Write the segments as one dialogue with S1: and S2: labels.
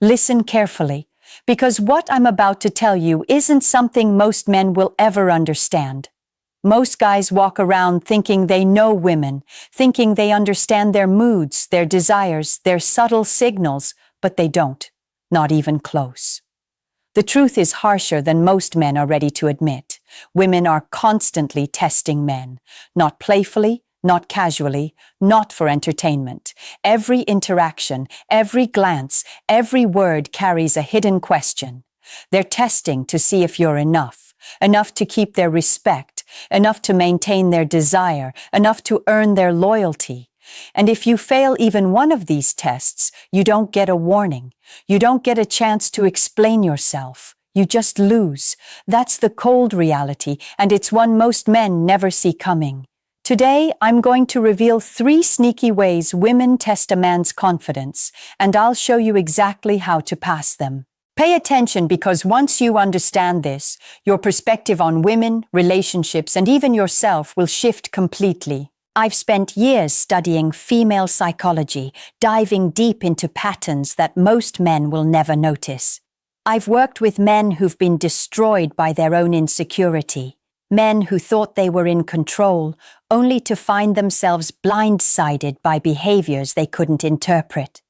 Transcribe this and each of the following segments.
S1: Listen carefully, because what I'm about to tell you isn't something most men will ever understand. Most guys walk around thinking they know women, thinking they understand their moods, their desires, their subtle signals, but they don't, not even close. The truth is harsher than most men are ready to admit. Women are constantly testing men, not playfully, not casually, not for entertainment. Every interaction, every glance, every word carries a hidden question. They're testing to see if you're enough to keep their respect, enough to maintain their desire, enough to earn their loyalty. And if you fail even one of these tests, you don't get a warning. You don't get a chance to explain yourself. You just lose. That's the cold reality, and it's one most men never see coming. Today, I'm going to reveal 3 sneaky ways women test a man's confidence, and I'll show you exactly how to pass them. Pay attention, because once you understand this, your perspective on women, relationships, and even yourself will shift completely. I've spent years studying female psychology, diving deep into patterns that most men will never notice. I've worked with men who've been destroyed by their own insecurity, men who thought they were in control, only to find themselves blindsided by behaviors they couldn't interpret.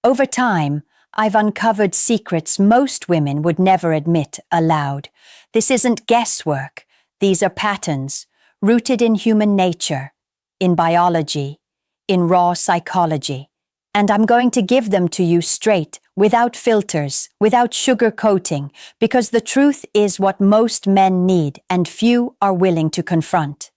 S1: Over time, I've uncovered secrets most women would never admit aloud. This isn't guesswork. These are patterns, rooted in human nature, in biology, in raw psychology. And I'm going to give them to you straight, without filters, without sugarcoating, because the truth is what most men need and few are willing to confront.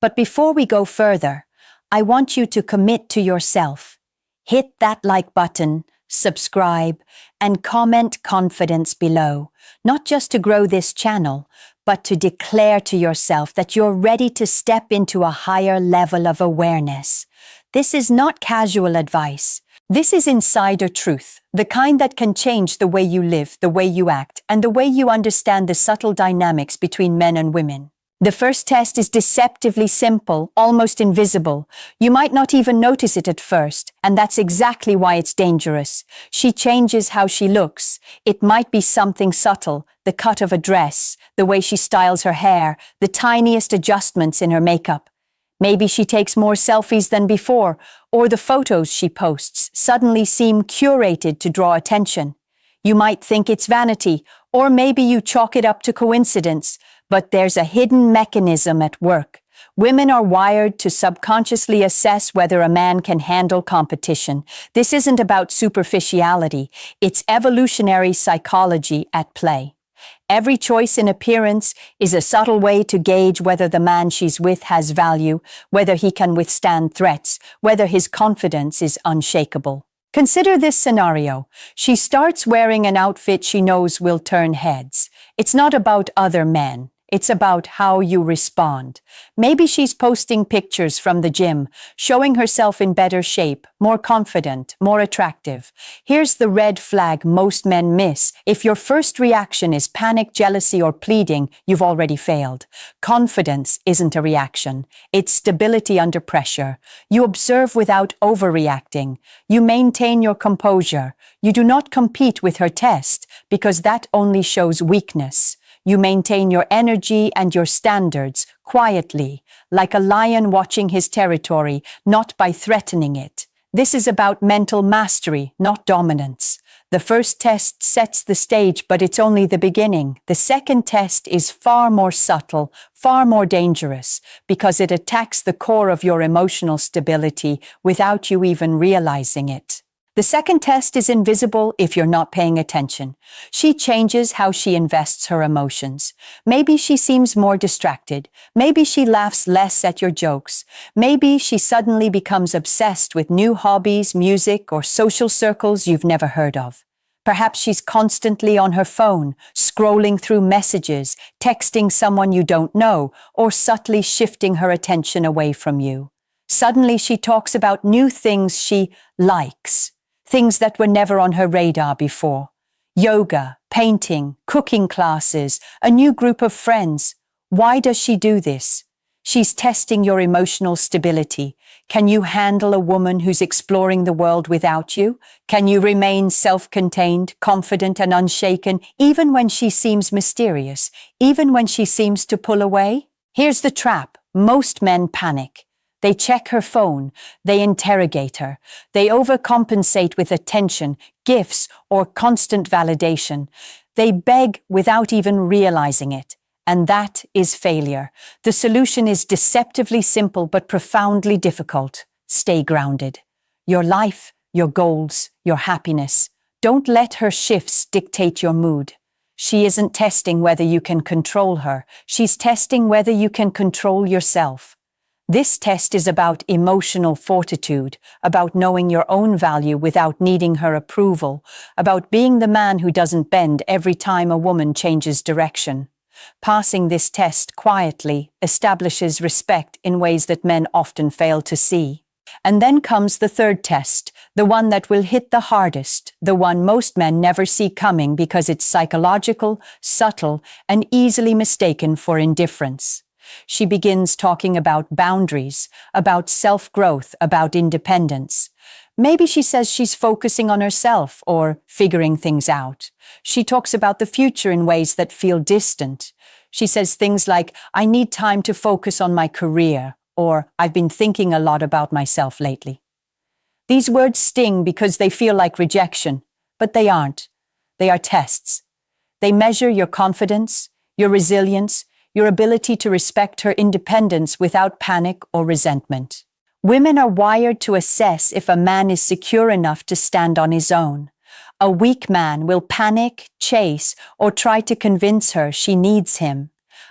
S1: But before we go further, I want you to commit to yourself. Hit that like button, subscribe, and comment confidence below, not just to grow this channel, but to declare to yourself that you're ready to step into a higher level of awareness. This is not casual advice. This is insider truth, the kind that can change the way you live, the way you act, and the way you understand the subtle dynamics between men and women. The first test is deceptively simple, almost invisible. You might not even notice it at first, and that's exactly why it's dangerous. She changes how she looks. It might be something subtle, the cut of a dress, the way she styles her hair, the tiniest adjustments in her makeup. Maybe she takes more selfies than before, or the photos she posts suddenly seem curated to draw attention. You might think it's vanity, or maybe you chalk it up to coincidence, but there's a hidden mechanism at work. Women are wired to subconsciously assess whether a man can handle competition. This isn't about superficiality, it's evolutionary psychology at play. Every choice in appearance is a subtle way to gauge whether the man she's with has value, whether he can withstand threats, whether his confidence is unshakable. Consider this scenario. She starts wearing an outfit she knows will turn heads. It's not about other men. It's about how you respond. Maybe she's posting pictures from the gym, showing herself in better shape, more confident, more attractive. Here's the red flag most men miss. If your first reaction is panic, jealousy, or pleading, you've already failed. Confidence isn't a reaction. It's stability under pressure. You observe without overreacting. You maintain your composure. You do not compete with her test, because that only shows weakness. You maintain your energy and your standards quietly, like a lion watching his territory, not by threatening it. This is about mental mastery, not dominance. The first test sets the stage, but it's only the beginning. The second test is far more subtle, far more dangerous, because it attacks the core of your emotional stability without you even realizing it. The second test is invisible if you're not paying attention. She changes how she invests her emotions. Maybe she seems more distracted. Maybe she laughs less at your jokes. Maybe she suddenly becomes obsessed with new hobbies, music, or social circles you've never heard of. Perhaps she's constantly on her phone, scrolling through messages, texting someone you don't know, or subtly shifting her attention away from you. Suddenly she talks about new things she likes. Things that were never on her radar before. Yoga, painting, cooking classes, a new group of friends. Why does she do this? She's testing your emotional stability. Can you handle a woman who's exploring the world without you? Can you remain self-contained, confident, and unshaken, even when she seems mysterious, even when she seems to pull away? Here's the trap. Most men panic. They check her phone, they interrogate her, they overcompensate with attention, gifts, or constant validation. They beg without even realizing it. And that is failure. The solution is deceptively simple but profoundly difficult. Stay grounded. Your life, your goals, your happiness. Don't let her shifts dictate your mood. She isn't testing whether you can control her. She's testing whether you can control yourself. This test is about emotional fortitude, about knowing your own value without needing her approval, about being the man who doesn't bend every time a woman changes direction. Passing this test quietly establishes respect in ways that men often fail to see. And then comes the third test, the one that will hit the hardest, the one most men never see coming because it's psychological, subtle, and easily mistaken for indifference. She begins talking about boundaries, about self-growth, about independence. Maybe she says she's focusing on herself or figuring things out. She talks about the future in ways that feel distant. She says things like, I need time to focus on my career, or I've been thinking a lot about myself lately. These words sting because they feel like rejection, but they aren't. They are tests. They measure your confidence, your resilience, your ability to respect her independence without panic or resentment. Women are wired to assess if a man is secure enough to stand on his own. A weak man will panic, chase, or try to convince her she needs him.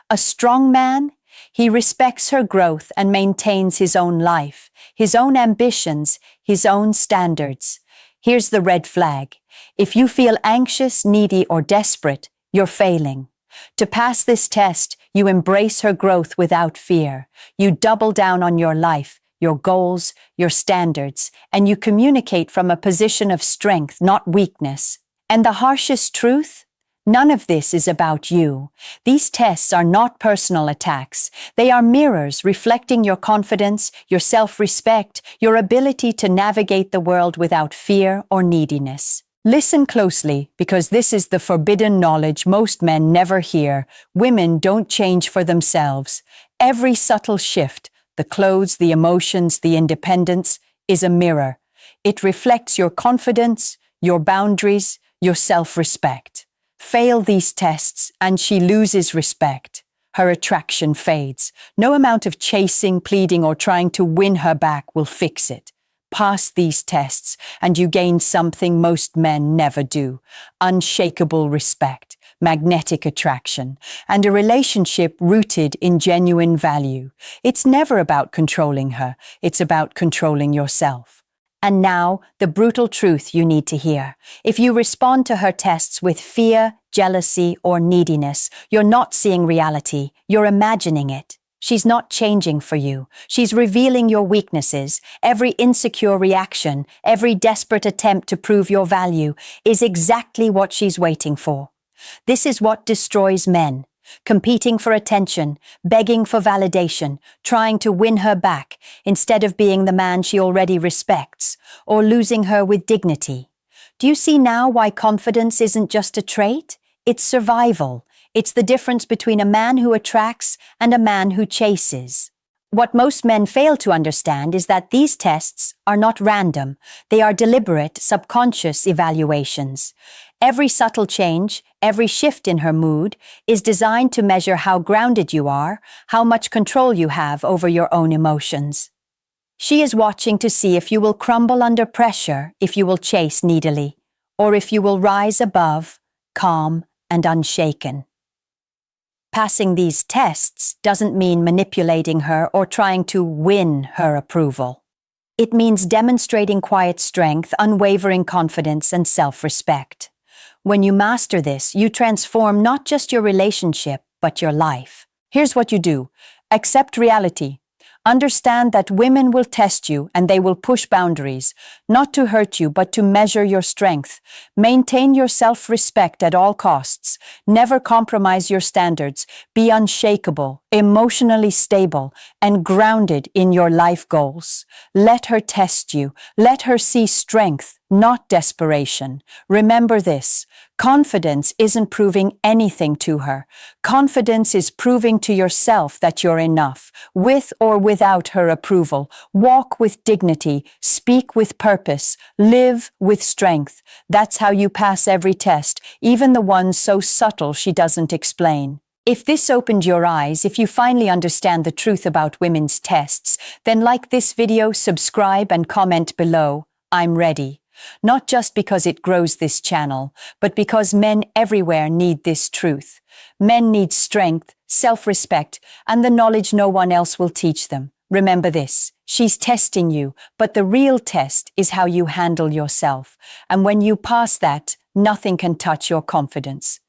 S1: A strong man, he respects her growth and maintains his own life, his own ambitions, his own standards. Here's the red flag. If you feel anxious, needy, or desperate, you're failing. To pass this test, you embrace her growth without fear. You double down on your life, your goals, your standards, and you communicate from a position of strength, not weakness. And the harshest truth? None of this is about you. These tests are not personal attacks. They are mirrors reflecting your confidence, your self-respect, your ability to navigate the world without fear or neediness. Listen closely, because this is the forbidden knowledge most men never hear. Women don't change for themselves. Every subtle shift, the clothes, the emotions, the independence, is a mirror. It reflects your confidence, your boundaries, your self-respect. Fail these tests, and she loses respect. Her attraction fades. No amount of chasing, pleading, or trying to win her back will fix it. Pass these tests, and you gain something most men never do: unshakable respect, magnetic attraction, and a relationship rooted in genuine value. It's never about controlling her, it's about controlling yourself. And now, the brutal truth you need to hear. If you respond to her tests with fear, jealousy, or neediness, you're not seeing reality, you're imagining it. She's not changing for you. She's revealing your weaknesses. Every insecure reaction, every desperate attempt to prove your value is exactly what she's waiting for. This is what destroys men. Competing for attention, begging for validation, trying to win her back instead of being the man she already respects, or losing her with dignity. Do you see now why confidence isn't just a trait? It's survival. It's the difference between a man who attracts and a man who chases. What most men fail to understand is that these tests are not random. They are deliberate, subconscious evaluations. Every subtle change, every shift in her mood, is designed to measure how grounded you are, how much control you have over your own emotions. She is watching to see if you will crumble under pressure, if you will chase needily, or if you will rise above, calm and unshaken. Passing these tests doesn't mean manipulating her or trying to win her approval. It means demonstrating quiet strength, unwavering confidence, and self-respect. When you master this, you transform not just your relationship, but your life. Here's what you do. Accept reality. Understand that women will test you and they will push boundaries, not to hurt you but to measure your strength. Maintain your self-respect at all costs. Never compromise your standards. Be unshakable, emotionally stable, and grounded in your life goals. Let her test you. Let her see strength, not desperation. Remember this. Confidence isn't proving anything to her. Confidence is proving to yourself that you're enough, with or without her approval. Walk with dignity, speak with purpose, live with strength. That's how you pass every test, even the ones so subtle she doesn't explain. If this opened your eyes, if you finally understand the truth about women's tests, then like this video, subscribe, and comment below. I'm ready. Not just because it grows this channel, but because men everywhere need this truth. Men need strength, self-respect, and the knowledge no one else will teach them. Remember this, she's testing you, but the real test is how you handle yourself. And when you pass that, nothing can touch your confidence.